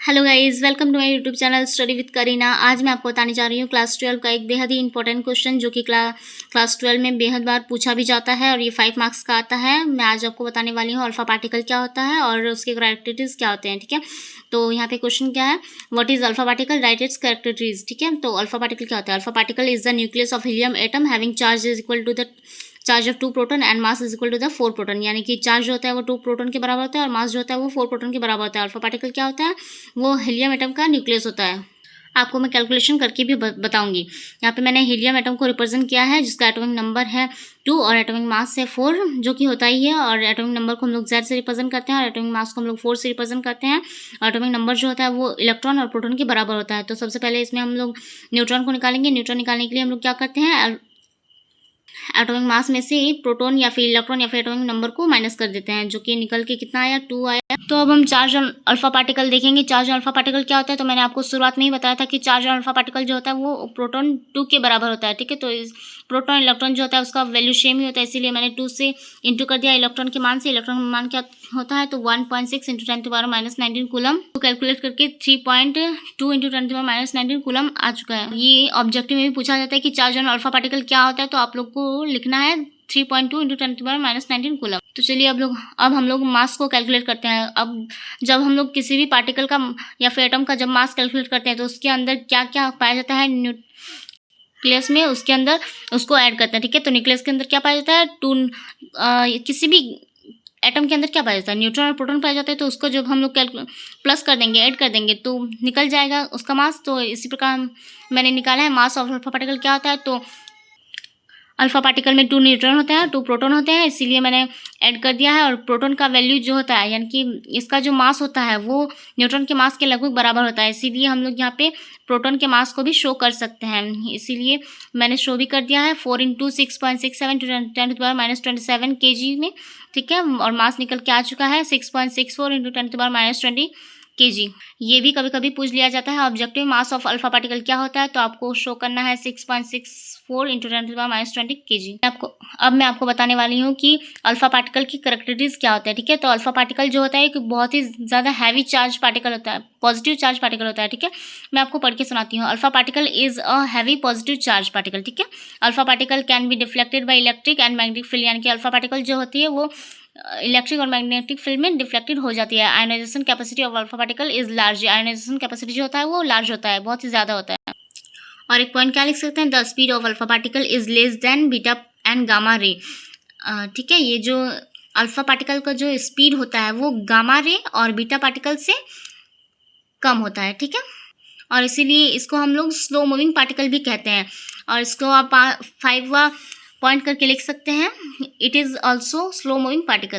Hello guys, welcome to my YouTube channel study with Kareena. आज मैं आपको बताने जा रही हूँ क्लास 12 का एक बेहद ही इंपॉर्टेंट क्वेश्चन जो कि क्लास 12 में बेहद बार पूछा भी जाता है और ये 5 मार्क्स का आता है। मैं आज आपको बताने वाली हूँ अल्फा पार्टिकल क्या होता है और उसके कैरेक्टरिस्टिक्स क्या होते हैं। ठीक है, तो यहाँ पे क्वेश्चन क्या है, what is alpha particle, right its characteristics. ठीक है, तो अल्फा पार्टिकल क्या होता है। Alpha particle is the nucleus of helium atom having charge is equal to the charge of 2 proton and mass is equal to the 4 proton. यानी कि charge जो होता है वो 2 प्रोटॉन के बराबर होता है और मास जो होता है वो 4 प्रोटॉन के बराबर होता है। अल्फा पार्टिकल क्या होता है, वो हीलियम एटम का न्यूक्लियस होता है। आपको मैं कैलकुलेशन करके भी बताऊंगी। यहाँ पे मैंने हीलियम एटम को रिप्रेजेंट किया है जिसका एटॉमिक नंबर है 2 और एटॉमिक मास है 4, जो कि होता ही है। और एटॉमिक नंबर को हम लोग Z से रिप्रेजेंट करते हैं और एटॉमिक मास को हम लोग 4 से रिप्रेजेंट करते हैं। और एटॉमिक नंबर जो होता है वो इलेक्ट्रॉन और प्रोटॉन के बराबर होता है। तो सबसे पहले इसमें हम लोग न्यूट्रॉन को निकालेंगे। न्यूट्रॉन निकालने के लिए हम लोग क्या करते हैं, एटॉमिक मास में से प्रोटॉन या फिर इलेक्ट्रॉन या फिर एटॉमिक नंबर को माइनस कर देते हैं, जो कि निकल के कितना आया, 2 आया। तो अब हम चार्ज ऑन अल्फा पार्टिकल देखेंगे। चार्ज ऑन अल्फा पार्टिकल क्या होता है, तो मैंने आपको शुरुआत में ही बताया था कि चार्ज ऑन अल्फा पार्टिकल जो होता है वो प्रोटॉन 2 के बराबर होता है। ठीक है, तो इस प्रोटॉन इलेक्ट्रॉन जो होता है उसका वैल्यू सेम ही होता है, इसीलिए मैंने 2 से इंटू कर दिया इलेक्ट्रॉन के मान से। इलेक्ट्रॉन का मान क्या होता है, तो 1.6 इंटू 10⁻⁻19 कूलम। तो कैलकुलेट करके 3.2 इंटू 10⁻⁻19 कूलम आ चुका है। ये ऑब्जेक्टिव में भी पूछा जाता है कि चार्ज ऑन अल्फा पार्टिकल क्या होता है, तो आप लोग को लिखना है 3.2 इंटू 10⁻⁻19 कूलम। तो चलिए अब हम लोग मास को कैलकुलेट करते हैं। अब जब हम लोग किसी भी पार्टिकल का या फिर एटम का जब मास कैलकुलेट करते हैं तो उसके अंदर क्या क्या पाया जाता है, न्यूक्लियस में उसके अंदर उसको ऐड करते हैं। ठीक है, तो न्यूक्लियस के अंदर क्या पाया जाता है, किसी भी एटम के अंदर क्या पाया जाता है, न्यूट्रॉन और प्रोटॉन पाया जाता है। तो उसको जब हम लोग प्लस कर देंगे, ऐड कर देंगे, तो निकल जाएगा उसका मास। तो इसी प्रकार मैंने निकाला है मास ऑफ अल्फा पार्टिकल क्या होता है। तो अल्फा पार्टिकल में 2 न्यूट्रॉन होते हैं, 2 प्रोटॉन होते हैं, इसीलिए मैंने ऐड कर दिया है। और प्रोटॉन का वैल्यू जो होता है, यानी कि इसका जो मास होता है वो न्यूट्रॉन के मास के लगभग बराबर होता है, इसीलिए हम लोग यहाँ पे प्रोटॉन के मास को भी शो कर सकते हैं। इसीलिए मैंने शो भी कर दिया है 4 इंटू 6.67 10⁻⁻27 kg में। ठीक है, और मास निकल के आ चुका है 6.64 इंटू 10⁻⁻20 kg। ये भी कभी कभी पूछ लिया जाता है objective, mass of alpha particle क्या होता है, तो आपको शो करना है 6.64 इंटू 10⁻⁻20 kg। अब मैं आपको बताने वाली हूँ कि अल्फा पार्टिकल की कैरेक्टरिस्टिक्स क्या होते हैं। ठीक है, तो अल्फा पार्टिकल जो होता है एक बहुत ही ज़्यादा हैवी चार्ज पार्टिकल होता है, पॉजिटिव चार्ज पार्टिकल होता है। ठीक है, मैं आपको पढ़ के सुनाती हूँ। Alpha particle is a heavy positive charge particle. ठीक है, alpha particle can be deflected by electric and magnetic field, यानी कि अल्फा पार्टिकल जो होती है वो इलेक्ट्रिक और मैग्नेटिक फील्ड में डिफ्लेक्टेड हो जाती है। Ionization capacity of alpha particle is large. Ionization capacity जो होता है वो लार्ज होता है, बहुत ही ज़्यादा होता है। और एक पॉइंट क्या लिख सकते हैं, the speed of alpha particle is less than beta and gamma ray. ठीक है, ये जो अल्फा पार्टिकल का जो स्पीड होता है वो गामा रे और बीटा पार्टिकल से कम होता है। ठीक है, और इसीलिए इसको हम लोग स्लो मूविंग पार्टिकल भी कहते हैं। और इसको आप 5वां पॉइंट करके लिख सकते हैं, it is also slow moving particle.